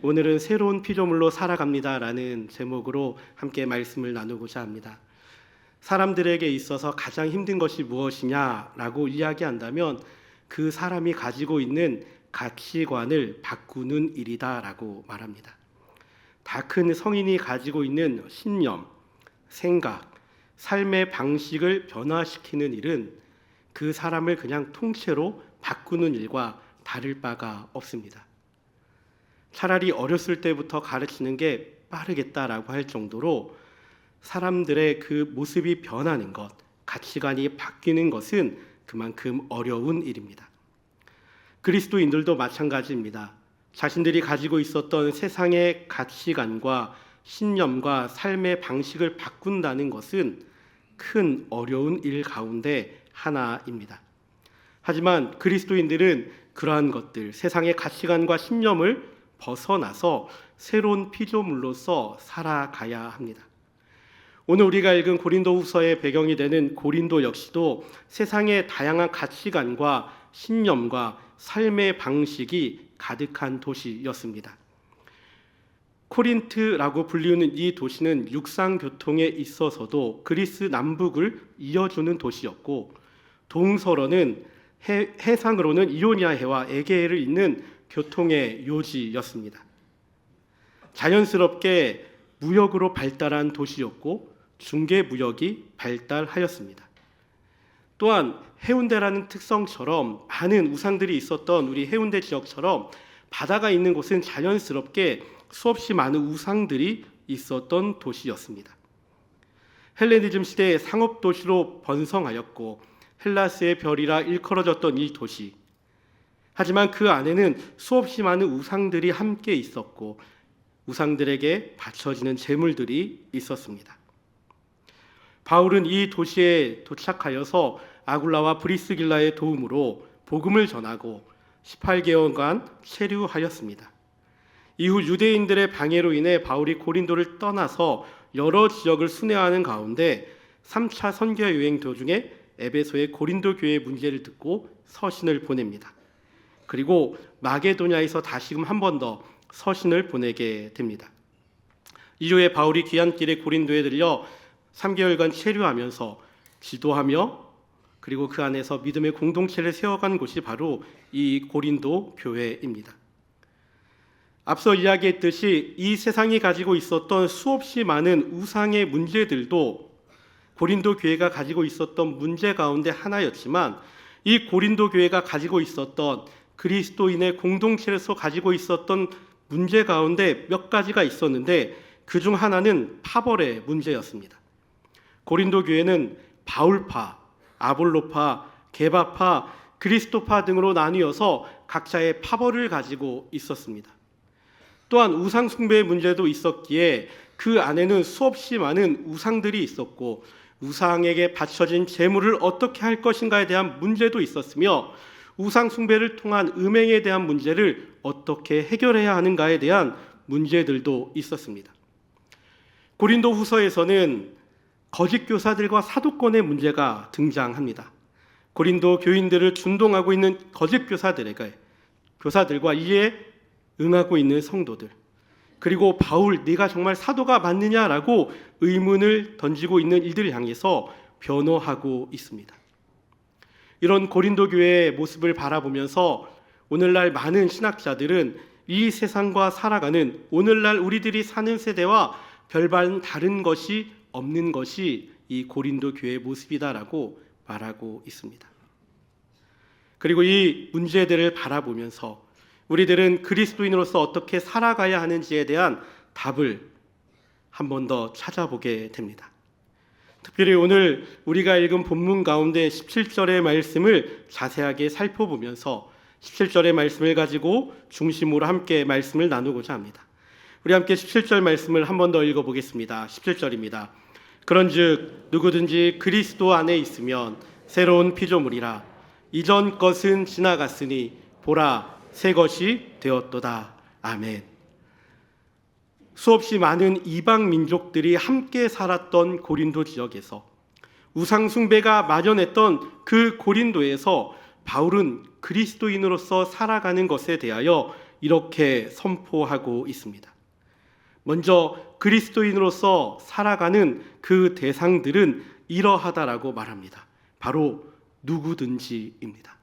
오늘은 새로운 피조물로 살아갑니다라는 제목으로 함께 말씀을 나누고자 합니다. 사람들에게 있어서 가장 힘든 것이 무엇이냐라고 이야기한다면 그 사람이 가지고 있는 가치관을 바꾸는 일이다라고 말합니다. 다 큰 성인이 가지고 있는 신념, 생각, 삶의 방식을 변화시키는 일은 그 사람을 그냥 통째로 바꾸는 일과 다를 바가 없습니다. 차라리 어렸을 때부터 가르치는 게 빠르겠다라고 할 정도로 사람들의 그 모습이 변하는 것, 가치관이 바뀌는 것은 그만큼 어려운 일입니다. 그리스도인들도 마찬가지입니다. 자신들이 가지고 있었던 세상의 가치관과 신념과 삶의 방식을 바꾼다는 것은 큰 어려운 일 가운데 하나입니다. 하지만 그리스도인들은 그러한 것들, 세상의 가치관과 신념을 벗어나서 새로운 피조물로서 살아가야 합니다. 오늘 우리가 읽은 고린도후서의 배경이 되는 고린도 역시도 세상의 다양한 가치관과 신념과 삶의 방식이 가득한 도시였습니다. 코린트라고 불리우는 이 도시는 육상 교통에 있어서도 그리스 남북을 이어주는 도시였고, 동서로는 해상으로는 이오니아해와 에게해를 잇는 교통의 요지였습니다. 자연스럽게 무역으로 발달한 도시였고 중개 무역이 발달하였습니다. 또한 해운대라는 특성처럼 많은 우상들이 있었던 우리 해운대 지역처럼 바다가 있는 곳은 자연스럽게 수없이 많은 우상들이 있었던 도시였습니다. 헬레니즘 시대의 상업 도시로 번성하였고 헬라스의 별이라 일컬어졌던 이 도시, 하지만 그 안에는 수없이 많은 우상들이 함께 있었고 우상들에게 바쳐지는 제물들이 있었습니다. 바울은 이 도시에 도착하여서 아굴라와 브리스길라의 도움으로 복음을 전하고 18개월간 체류하였습니다. 이후 유대인들의 방해로 인해 바울이 고린도를 떠나서 여러 지역을 순회하는 가운데 3차 선교 여행 도중에 에베소의 고린도 교회의 문제를 듣고 서신을 보냅니다. 그리고 마게도냐에서 다시금 한 번 더 서신을 보내게 됩니다. 이후에 바울이 귀환길에 고린도에 들려 3개월간 체류하면서 지도하며 그리고 그 안에서 믿음의 공동체를 세워간 곳이 바로 이 고린도 교회입니다. 앞서 이야기했듯이 이 세상이 가지고 있었던 수없이 많은 우상의 문제들도 고린도 교회가 가지고 있었던 문제 가운데 하나였지만, 이 고린도 교회가 가지고 있었던 그리스도인의 공동체에서 가지고 있었던 문제 가운데 몇 가지가 있었는데 그 중 하나는 파벌의 문제였습니다. 고린도 교회는 바울파, 아볼로파, 게바파, 그리스도파 등으로 나뉘어서 각자의 파벌을 가지고 있었습니다. 또한 우상 숭배의 문제도 있었기에 그 안에는 수없이 많은 우상들이 있었고 우상에게 바쳐진 제물을 어떻게 할 것인가에 대한 문제도 있었으며 우상 숭배를 통한 음행에 대한 문제를 어떻게 해결해야 하는가에 대한 문제들도 있었습니다. 고린도 후서에서는 거짓 교사들과 사도권의 문제가 등장합니다. 고린도 교인들을 준동하고 있는 거짓 교사들과 이에 응하고 있는 성도들, 그리고 바울, 네가 정말 사도가 맞느냐라고 의문을 던지고 있는 이들을 향해서 변호하고 있습니다. 이런 고린도 교회의 모습을 바라보면서 오늘날 많은 신학자들은 이 세상과 살아가는 오늘날 우리들이 사는 세대와 별반 다른 것이 없는 것이 이 고린도 교회의 모습이다라고 말하고 있습니다. 그리고 이 문제들을 바라보면서 우리들은 그리스도인으로서 어떻게 살아가야 하는지에 대한 답을 한 번 더 찾아보게 됩니다. 특별히 오늘 우리가 읽은 본문 가운데 17절의 말씀을 자세하게 살펴보면서 17절의 말씀을 가지고 중심으로 함께 말씀을 나누고자 합니다. 우리 함께 17절 말씀을 한 번 더 읽어보겠습니다. 17절입니다. 그런즉 누구든지 그리스도 안에 있으면 새로운 피조물이라. 이전 것은 지나갔으니 보라 새 것이 되었도다. 아멘. 수없이 많은 이방 민족들이 함께 살았던 고린도 지역에서 우상 숭배가 만연했던 그 고린도에서 바울은 그리스도인으로서 살아가는 것에 대하여 이렇게 선포하고 있습니다. 먼저 그리스도인으로서 살아가는 그 대상들은 이러하다라고 말합니다. 바로 누구든지입니다.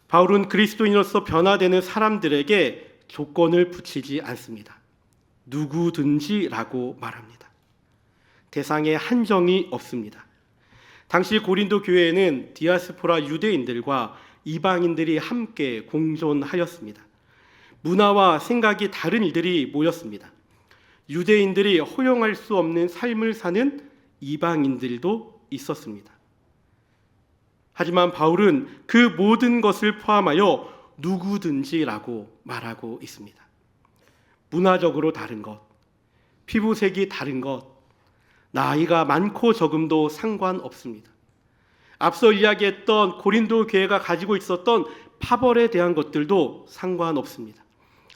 바울은 그리스도인으로서 변화되는 사람들에게 조건을 붙이지 않습니다. 누구든지라고 말합니다. 대상에 한정이 없습니다. 당시 고린도 교회에는 디아스포라 유대인들과 이방인들이 함께 공존하였습니다. 문화와 생각이 다른 이들이 모였습니다. 유대인들이 허용할 수 없는 삶을 사는 이방인들도 있었습니다. 하지만 바울은 그 모든 것을 포함하여 누구든지라고 말하고 있습니다. 문화적으로 다른 것, 피부색이 다른 것, 나이가 많고 적음도 상관없습니다. 앞서 이야기했던 고린도 교회가 가지고 있었던 파벌에 대한 것들도 상관없습니다.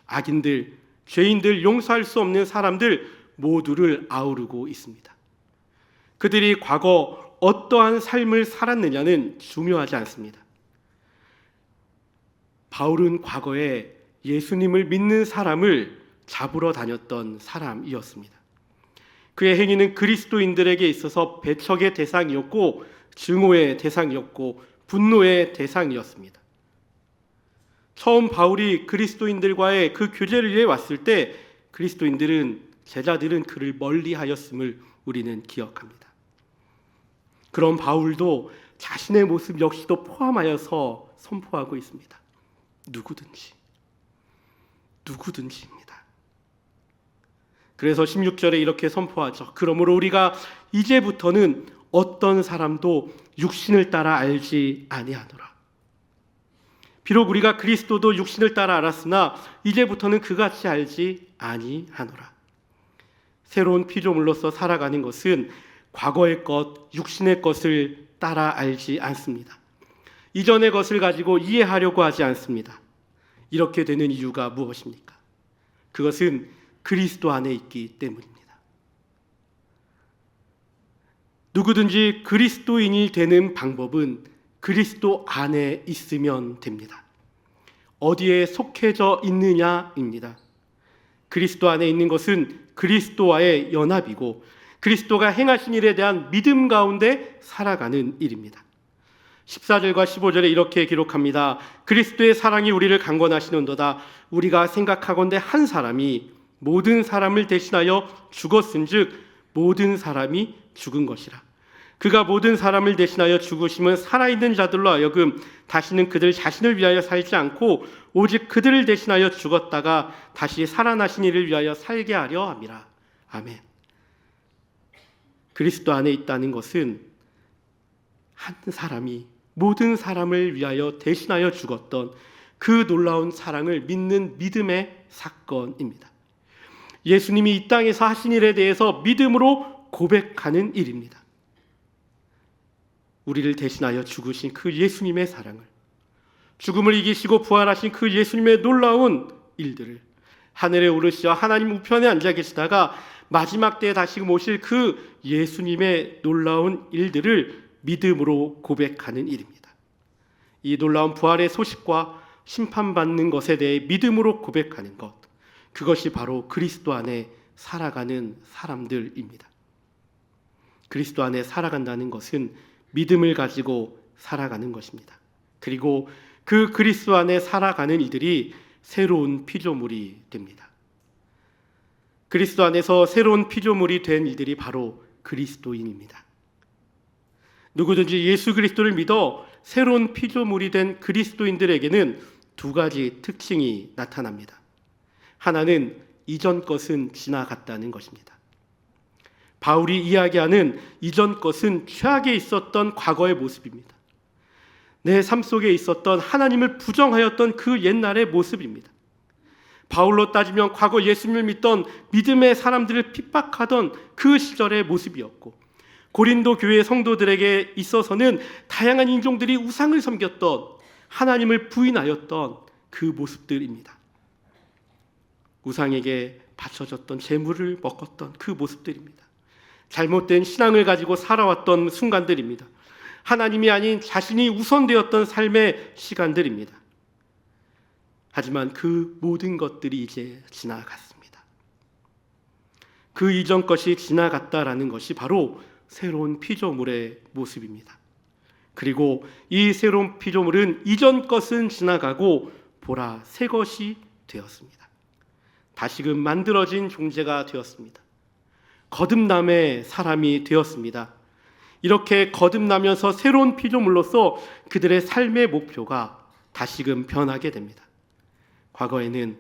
악인들, 죄인들, 용서할 수 없는 사람들 모두를 아우르고 있습니다. 그들이 과거 어떠한 삶을 살았느냐는 중요하지 않습니다. 바울은 과거에 예수님을 믿는 사람을 잡으러 다녔던 사람이었습니다. 그의 행위는 그리스도인들에게 있어서 배척의 대상이었고 증오의 대상이었고 분노의 대상이었습니다. 처음 바울이 그리스도인들과의 그 교제를 위해 왔을 때 제자들은 그를 멀리하였음을 우리는 기억합니다. 그런 바울도 자신의 모습 역시도 포함하여서 선포하고 있습니다. 누구든지입니다. 그래서 16절에 이렇게 선포하죠. 그러므로 우리가 이제부터는 어떤 사람도 육신을 따라 알지 아니하노라. 비록 우리가 그리스도도 육신을 따라 알았으나 이제부터는 그같이 알지 아니하노라. 새로운 피조물로서 살아가는 것은 과거의 것, 육신의 것을 따라 알지 않습니다. 이전의 것을 가지고 이해하려고 하지 않습니다. 이렇게 되는 이유가 무엇입니까? 그것은 그리스도 안에 있기 때문입니다. 누구든지 그리스도인이 되는 방법은 그리스도 안에 있으면 됩니다. 어디에 속해져 있느냐입니다. 그리스도 안에 있는 것은 그리스도와의 연합이고 그리스도가 행하신 일에 대한 믿음 가운데 살아가는 일입니다. 14절과 15절에 이렇게 기록합니다. 그리스도의 사랑이 우리를 강권하시는도다. 우리가 생각하건대 한 사람이 모든 사람을 대신하여 죽었은즉 모든 사람이 죽은 것이라. 그가 모든 사람을 대신하여 죽으심은 살아있는 자들로 하여금 다시는 그들 자신을 위하여 살지 않고 오직 그들을 대신하여 죽었다가 다시 살아나신 이를 위하여 살게 하려 함이라. 아멘. 그리스도 안에 있다는 것은 한 사람이 모든 사람을 위하여 대신하여 죽었던 그 놀라운 사랑을 믿는 믿음의 사건입니다. 예수님이 이 땅에서 하신 일에 대해서 믿음으로 고백하는 일입니다. 우리를 대신하여 죽으신 그 예수님의 사랑을, 죽음을 이기시고 부활하신 그 예수님의 놀라운 일들을, 하늘에 오르시어 하나님 우편에 앉아 계시다가 마지막 때에 다시 모실 그 예수님의 놀라운 일들을 믿음으로 고백하는 일입니다. 이 놀라운 부활의 소식과 심판받는 것에 대해 믿음으로 고백하는 것, 그것이 바로 그리스도 안에 살아가는 사람들입니다. 그리스도 안에 살아간다는 것은 믿음을 가지고 살아가는 것입니다. 그리고 그 그리스도 안에 살아가는 이들이 새로운 피조물이 됩니다. 그리스도 안에서 새로운 피조물이 된 이들이 바로 그리스도인입니다. 누구든지 예수 그리스도를 믿어 새로운 피조물이 된 그리스도인들에게는 두 가지 특징이 나타납니다. 하나는 이전 것은 지나갔다는 것입니다. 바울이 이야기하는 이전 것은 최악에 있었던 과거의 모습입니다. 내 삶 속에 있었던 하나님을 부정하였던 그 옛날의 모습입니다. 바울로 따지면 과거 예수님을 믿던 믿음의 사람들을 핍박하던 그 시절의 모습이었고, 고린도 교회 성도들에게 있어서는 다양한 인종들이 우상을 섬겼던, 하나님을 부인하였던 그 모습들입니다. 우상에게 바쳐졌던 재물을 먹었던 그 모습들입니다. 잘못된 신앙을 가지고 살아왔던 순간들입니다. 하나님이 아닌 자신이 우선되었던 삶의 시간들입니다. 하지만 그 모든 것들이 이제 지나갔습니다. 그 이전 것이 지나갔다라는 것이 바로 새로운 피조물의 모습입니다. 그리고 이 새로운 피조물은 이전 것은 지나가고 보라 새 것이 되었습니다. 다시금 만들어진 존재가 되었습니다. 거듭남의 사람이 되었습니다. 이렇게 거듭나면서 새로운 피조물로서 그들의 삶의 목표가 다시금 변하게 됩니다. 과거에는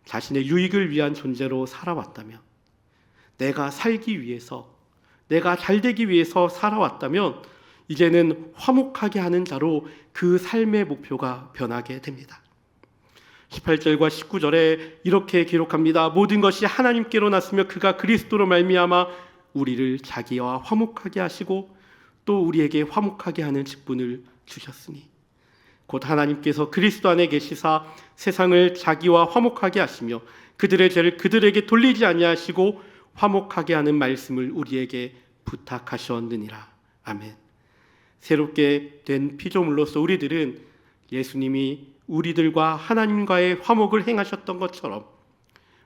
자신의 유익을 위한 존재로 살아왔다면, 내가 살기 위해서, 내가 잘되기 위해서 살아왔다면 이제는 화목하게 하는 자로 그 삶의 목표가 변하게 됩니다. 18절과 19절에 이렇게 기록합니다. 모든 것이 하나님께로 났으며 그가 그리스도로 말미암아 우리를 자기와 화목하게 하시고 또 우리에게 화목하게 하는 직분을 주셨으니 곧 하나님께서 그리스도 안에 계시사 세상을 자기와 화목하게 하시며 그들의 죄를 그들에게 돌리지 아니하시고 화목하게 하는 말씀을 우리에게 부탁하셨느니라. 아멘. 새롭게 된 피조물로서 우리들은 예수님이 우리들과 하나님과의 화목을 행하셨던 것처럼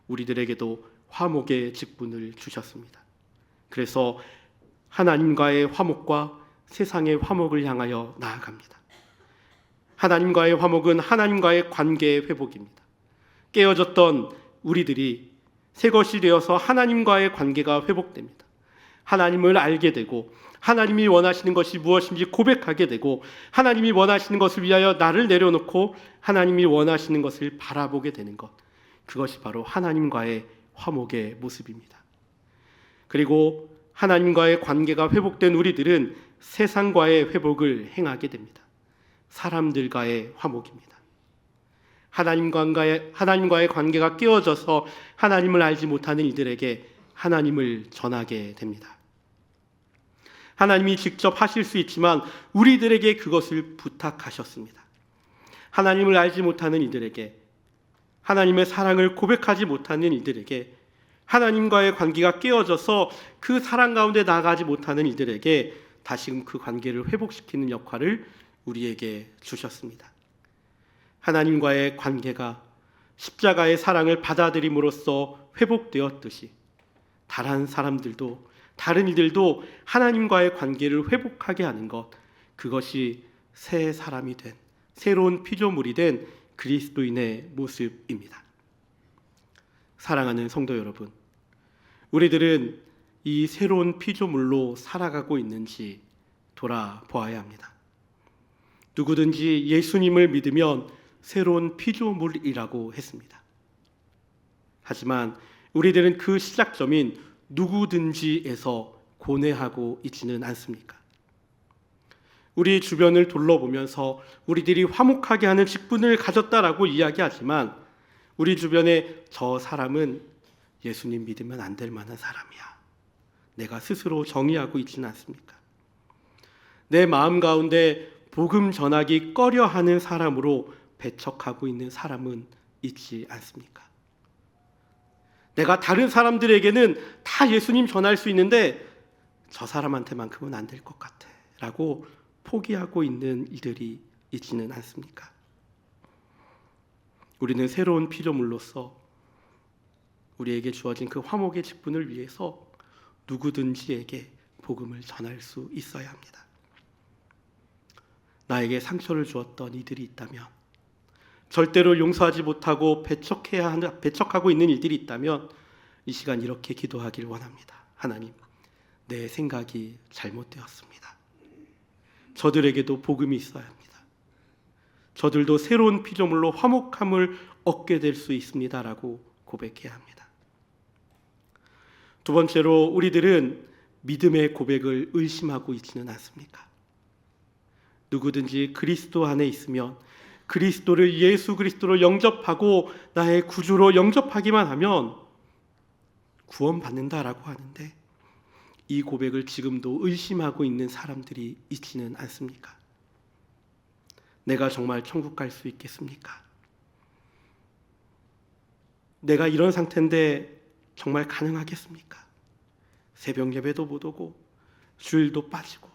우리들에게도 화목의 직분을 주셨습니다. 그래서 하나님과의 화목과 세상의 화목을 향하여 나아갑니다. 하나님과의 화목은 하나님과의 관계의 회복입니다. 깨어졌던 우리들이 새 것이 되어서 하나님과의 관계가 회복됩니다. 하나님을 알게 되고 하나님이 원하시는 것이 무엇인지 고백하게 되고 하나님이 원하시는 것을 위하여 나를 내려놓고 하나님이 원하시는 것을 바라보게 되는 것, 그것이 바로 하나님과의 화목의 모습입니다. 그리고 하나님과의 관계가 회복된 우리들은 세상과의 회복을 행하게 됩니다. 사람들과의 화목입니다. 하나님과의 관계가 깨어져서 하나님을 알지 못하는 이들에게 하나님을 전하게 됩니다. 하나님이 직접 하실 수 있지만 우리들에게 그것을 부탁하셨습니다. 하나님을 알지 못하는 이들에게, 하나님의 사랑을 고백하지 못하는 이들에게, 하나님과의 관계가 깨어져서 그 사랑 가운데 나아가지 못하는 이들에게 다시금 그 관계를 회복시키는 역할을 우리에게 주셨습니다. 하나님과의 관계가 십자가의 사랑을 받아들임으로써 회복되었듯이 다른 이들도 하나님과의 관계를 회복하게 하는 것, 그것이 새 사람이 된, 새로운 피조물이 된 그리스도인의 모습입니다. 사랑하는 성도 여러분, 우리들은 이 새로운 피조물로 살아가고 있는지 돌아보아야 합니다. 누구든지 예수님을 믿으면 새로운 피조물이라고 했습니다. 하지만 우리들은 그 시작점인 누구든지에서 고뇌하고 있지는 않습니까? 우리 주변을 둘러보면서 우리들이 화목하게 하는 직분을 가졌다라고 이야기하지만 우리 주변에 저 사람은 예수님 믿으면 안 될 만한 사람이야, 내가 스스로 정의하고 있지는 않습니까? 내 마음 가운데 복음 전하기 꺼려하는 사람으로 배척하고 있는 사람은 있지 않습니까? 내가 다른 사람들에게는 다 예수님 전할 수 있는데 저 사람한테만큼은 안 될 것 같아 라고 포기하고 있는 이들이 있지는 않습니까? 우리는 새로운 피조물로서 우리에게 주어진 그 화목의 직분을 위해서 누구든지에게 복음을 전할 수 있어야 합니다. 나에게 상처를 주었던 이들이 있다면, 절대로 용서하지 못하고 배척하고 있는 일들이 있다면 이 시간 이렇게 기도하길 원합니다. 하나님, 내 생각이 잘못되었습니다. 저들에게도 복음이 있어야 합니다. 저들도 새로운 피조물로 화목함을 얻게 될 수 있습니다라고 고백해야 합니다. 두 번째로, 우리들은 믿음의 고백을 의심하고 있지는 않습니까? 누구든지 그리스도 안에 있으면, 그리스도를 예수 그리스도로 영접하고 나의 구주로 영접하기만 하면 구원받는다라고 하는데, 이 고백을 지금도 의심하고 있는 사람들이 있지는 않습니까? 내가 정말 천국 갈 수 있겠습니까? 내가 이런 상태인데 정말 가능하겠습니까? 새벽 예배도 못 오고 주일도 빠지고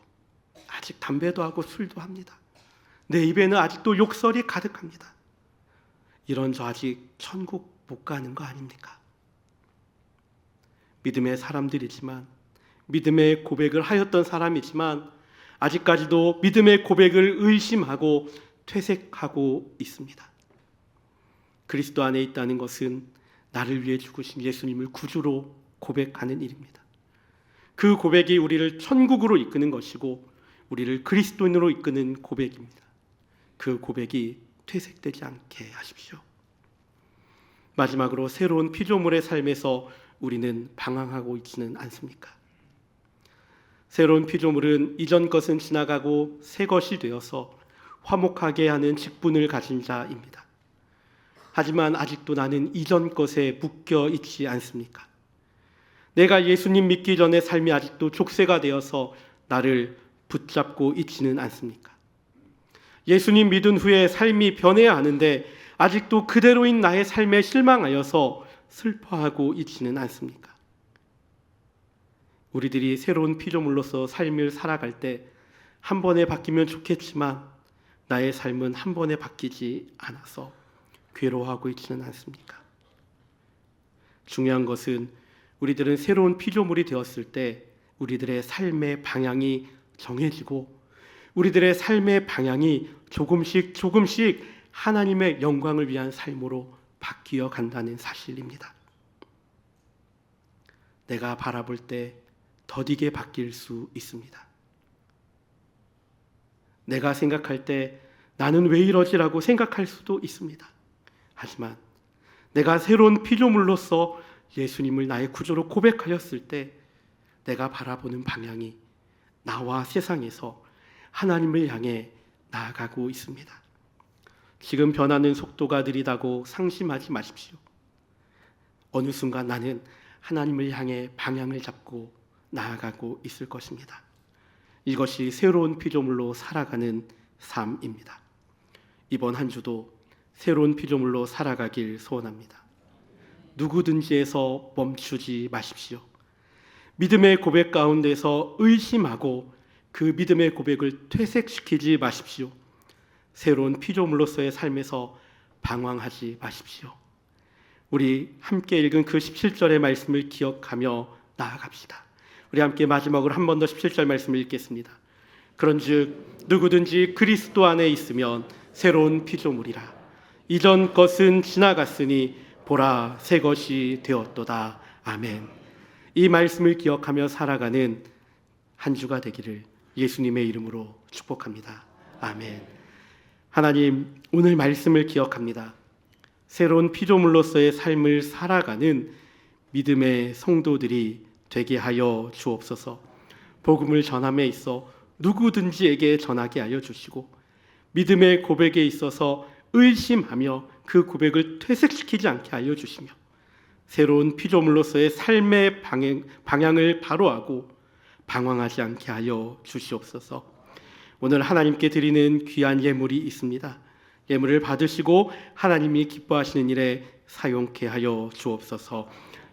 아직 담배도 하고 술도 합니다. 내 입에는 아직도 욕설이 가득합니다. 이런 저 아직 천국 못 가는 거 아닙니까? 믿음의 사람들이지만, 믿음의 고백을 하였던 사람이지만 아직까지도 믿음의 고백을 의심하고 퇴색하고 있습니다. 그리스도 안에 있다는 것은 나를 위해 죽으신 예수님을 구주로 고백하는 일입니다. 그 고백이 우리를 천국으로 이끄는 것이고 우리를 그리스도인으로 이끄는 고백입니다. 그 고백이 퇴색되지 않게 하십시오. 마지막으로 새로운 피조물의 삶에서 우리는 방황하고 있지는 않습니까? 새로운 피조물은 이전 것은 지나가고 새 것이 되어서 화목하게 하는 직분을 가진 자입니다. 하지만 아직도 나는 이전 것에 묶여 있지 않습니까? 내가 예수님 믿기 전의 삶이 아직도 족쇄가 되어서 나를 붙잡고 있지는 않습니까? 예수님 믿은 후에 삶이 변해야 하는데 아직도 그대로인 나의 삶에 실망하여서 슬퍼하고 있지는 않습니까? 우리들이 새로운 피조물로서 삶을 살아갈 때 한 번에 바뀌면 좋겠지만 나의 삶은 한 번에 바뀌지 않아서 괴로워하고 있지는 않습니까? 중요한 것은 우리들은 새로운 피조물이 되었을 때 우리들의 삶의 방향이 정해지고 우리들의 삶의 방향이 조금씩 하나님의 영광을 위한 삶으로 바뀌어 간다는 사실입니다. 내가 바라볼 때 더디게 바뀔 수 있습니다. 내가 생각할 때 나는 왜 이러지라고 생각할 수도 있습니다. 하지만 내가 새로운 피조물로서 예수님을 나의 구주로 고백하였을 때 내가 바라보는 방향이 나와 세상에서 하나님을 향해 나아가고 있습니다. 지금 변하는 속도가 느리다고 상심하지 마십시오. 어느 순간 나는 하나님을 향해 방향을 잡고 나아가고 있을 것입니다. 이것이 새로운 피조물로 살아가는 삶입니다. 이번 한 주도 새로운 피조물로 살아가길 소원합니다. 누구든지에서 멈추지 마십시오. 믿음의 고백 가운데서 의심하고 그 믿음의 고백을 퇴색시키지 마십시오. 새로운 피조물로서의 삶에서 방황하지 마십시오. 우리 함께 읽은 그 17절의 말씀을 기억하며 나아갑시다. 우리 함께 마지막으로 한 번 더 17절 말씀을 읽겠습니다. 그런즉 누구든지 그리스도 안에 있으면 새로운 피조물이라. 이전 것은 지나갔으니 보라 새 것이 되었도다. 아멘. 이 말씀을 기억하며 살아가는 한 주가 되기를 예수님의 이름으로 축복합니다. 아멘. 하나님, 오늘 말씀을 기억합니다. 새로운 피조물로서의 삶을 살아가는 믿음의 성도들이 되게 하여 주옵소서. 복음을 전함에 있어 누구든지에게 전하게 하여 주시고 믿음의 고백에 있어서 의심하며 그 고백을 퇴색시키지 않게 하여 주시며 새로운 피조물로서의 삶의 방향을 바로하고 방황하지 않게 하여 주시옵소서. 오늘 하나님께 드리는 귀한 예물이 있습니다. 예물을 받으시고 하나님이 기뻐하시는 일에 사용케 하여 주옵소서.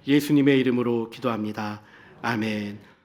예수님의 이름으로 기도합니다. 아멘.